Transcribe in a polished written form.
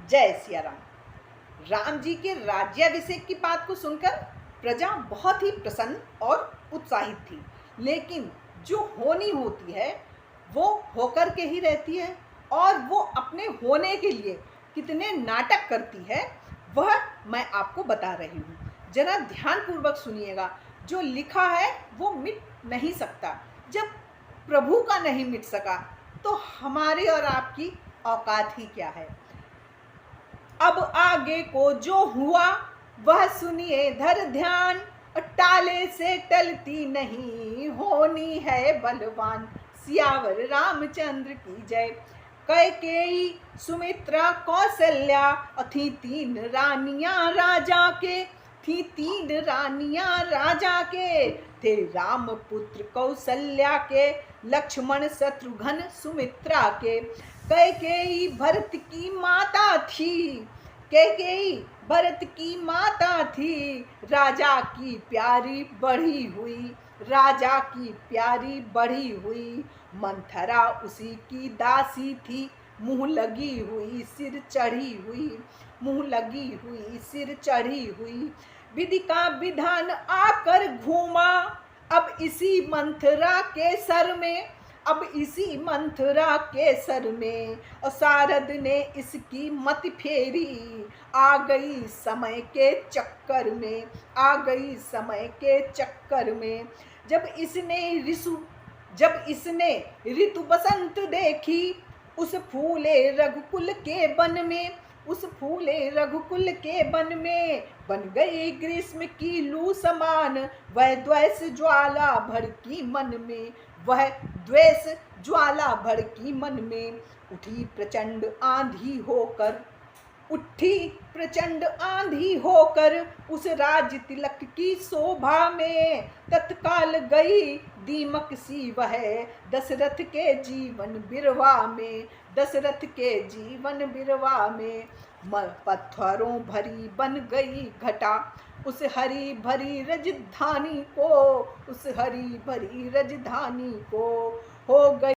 जय सिया राम। राम जी के राज्याभिषेक की बात को सुनकर प्रजा बहुत ही प्रसन्न और उत्साहित थी, लेकिन जो होनी होती है वो होकर के ही रहती है, और वो अपने होने के लिए कितने नाटक करती है वह मैं आपको बता रही हूँ। जरा ध्यानपूर्वक सुनिएगा। जो लिखा है वो मिट नहीं सकता। जब प्रभु का नहीं मिट सका तो हमारी और आपकी औकात ही क्या है। अब आगे को जो हुआ वह सुनिए धर ध्यान, टाले से टलती नहीं, होनी है बलवान। सियावर रामचंद्र की जय। कैकेयी, सुमित्रा, कौशल्या थी तीन रानियां राजा के, थी तीन रानियां राजा के। थे राम पुत्र कौशल्या के, लक्ष्मण शत्रुघ्न सुमित्रा के। कैकेयी भरत की माता थी, कैकेयी भरत की माता थी, राजा की प्यारी बढ़ी हुई, राजा की प्यारी बढ़ी हुई। मंथरा उसी की दासी थी, मुंह लगी हुई सिर चढ़ी हुई, मुंह लगी हुई सिर चढ़ी हुई। विधि का विधान आकर घूमा अब इसी मंथरा के सर में, अब इसी मंथरा के सर में। और सारद ने इसकी मत फेरी, आ गई समय के चक्कर में, आ गई समय के चक्कर में। जब इसने ऋतु बसंत देखी, उस फूले रघुकुल के वन में, उस फूले रघुकुल के वन में। बन गई ग्रीष्म की लू समान, वह द्वेष ज्वाला भड़की मन में, वह द्वेष ज्वाला भड़की मन में। उठी प्रचंड आंधी होकर, उठी प्रचंड आंधी होकर, उस राज तिलक की शोभा में। तत्काल गई दीमक सी वह दशरथ के जीवन बिरवा में, दशरथ के जीवन बिरवा में। पत्थरों भरी बन गई घटा, उस हरी भरी राजधानी को, उस हरी भरी राजधानी को। हो गई